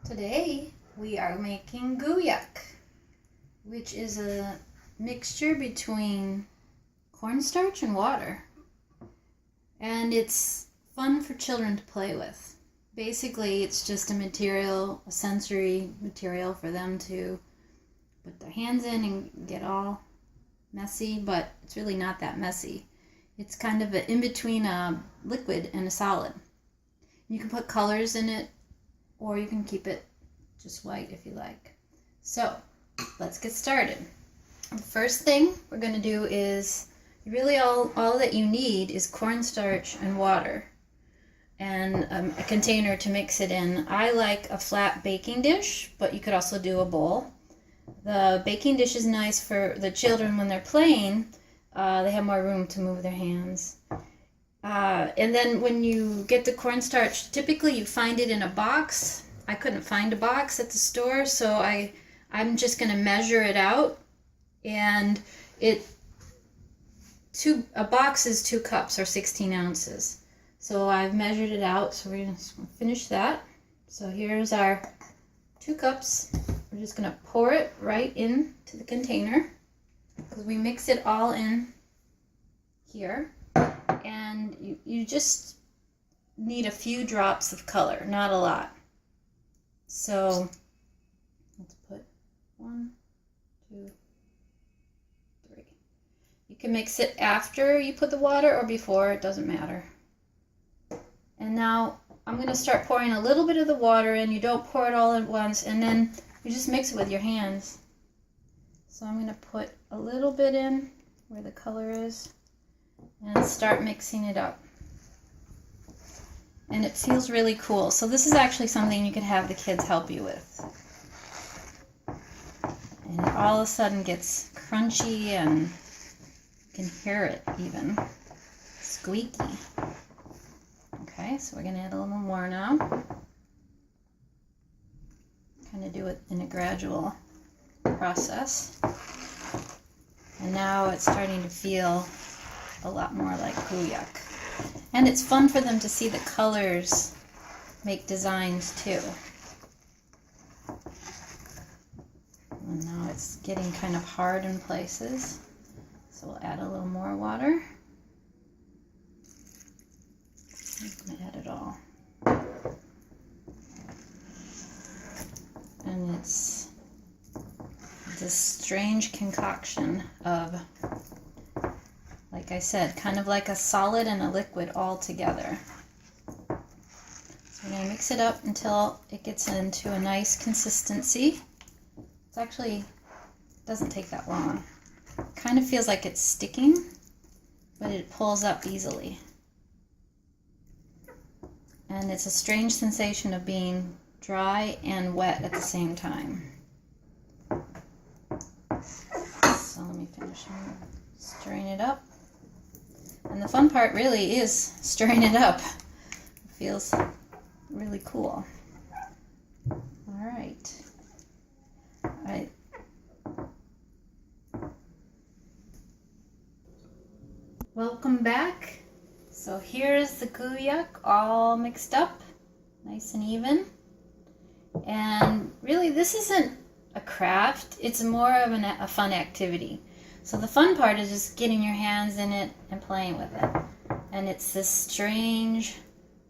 Today we are making Goo Yuck, which is a mixture between cornstarch and water. And it's fun for children to play with. Basically, it's just a sensory material for them to put their hands in and get all messy, but it's really not that messy. It's kind of in between a liquid and a solid. You can put colors in it, or you can keep it just white if you like. So let's get started. The first thing we're going to do is really all that you need is cornstarch and water and a container to mix it in. I like a flat baking dish, but you could also do a bowl. The baking dish is nice for the children when they're playing. They have more room to move their hands. And then when you get the cornstarch, typically you find it in a box. I couldn't find a box at the store, so I'm just going to measure it out. And a box is 2 cups or 16 ounces. So I've measured it out, so we're going to finish that. So here's our 2 cups. We're just going to pour it right into the container because we mix it all in here. And you just need a few drops of color, not a lot. So let's put 1, 2, 3. You can mix it after you put the water or before, it doesn't matter. And now I'm going to start pouring a little bit of the water in. You don't pour it all at once, and then you just mix it with your hands. So I'm going to put a little bit in where the color is and start mixing it up. And it feels really cool. So this is actually something you could have the kids help you with. And it all of a sudden gets crunchy and you can hear it even. Squeaky. Okay, so we're going to add a little more now. Kind of do it in a gradual process. And now it's starting to feel a lot more like Goo Yuck. And it's fun for them to see the colors make designs too. And now it's getting kind of hard in places. So we'll add a little more water. I'm going to add it all. And it's this strange concoction of, like I said, kind of like a solid and a liquid all together. So we're going to mix it up until it gets into a nice consistency. It actually doesn't take that long. It kind of feels like it's sticking, but it pulls up easily. And it's a strange sensation of being dry and wet at the same time. So let me finish stirring it up. And the fun part really is stirring it up. It feels really cool. All right. Welcome back. So here's the Goo Yuck all mixed up, nice and even. And really this isn't a craft, it's more of a fun activity. So the fun part is just getting your hands in it and playing with it. And it's this strange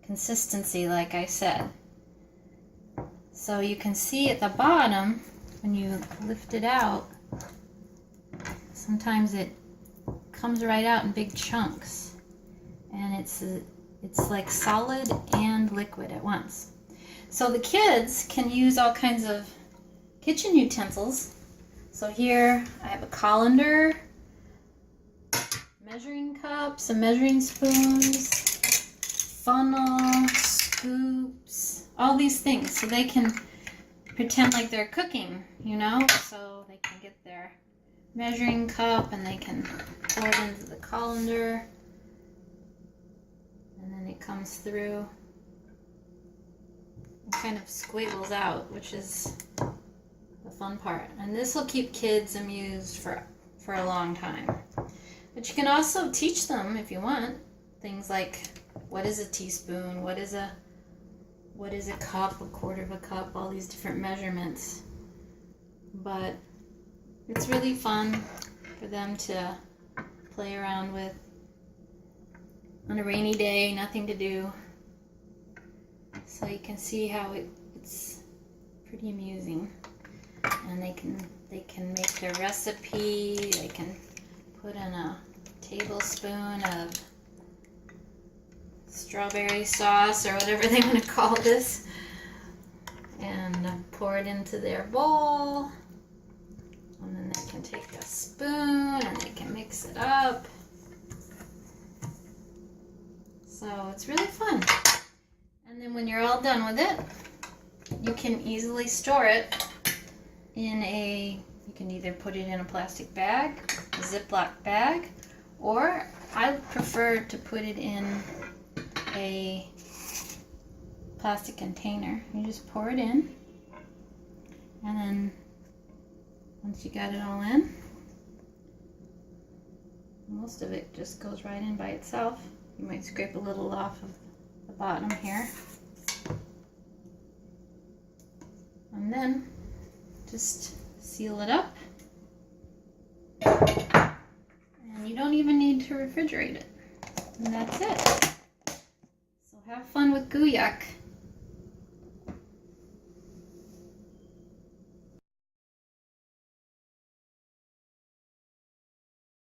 consistency, like I said. So you can see at the bottom, when you lift it out, sometimes it comes right out in big chunks. And it's like solid and liquid at once. So the kids can use all kinds of kitchen utensils. So here I have a colander, measuring cup, some measuring spoons, funnel, scoops, all these things. So they can pretend like they're cooking, you know? So they can get their measuring cup and they can pour it into the colander. And then it comes through and kind of squiggles out, which is the fun part. And this will keep kids amused for a long time. But you can also teach them, if you want, things like what is a teaspoon, what is a what is a cup, a quarter of a cup, all these different measurements. But it's really fun for them to play around with on a rainy day, nothing to do. So you can see how it's pretty amusing. And they can make their recipe. They can put in a tablespoon of strawberry sauce or whatever they want to call this, and pour it into their bowl. And then they can take a spoon and they can mix it up. So it's really fun. And then when you're all done with it, you can easily store it in you can either put it in a plastic bag, a Ziploc bag, or I prefer to put it in a plastic container. You just pour it in, and then once you got it all in, most of it just goes right in by itself. You might scrape a little off of the bottom here. And then just seal it up. And you don't even need to refrigerate it. And that's it. So have fun with Goo Yuck.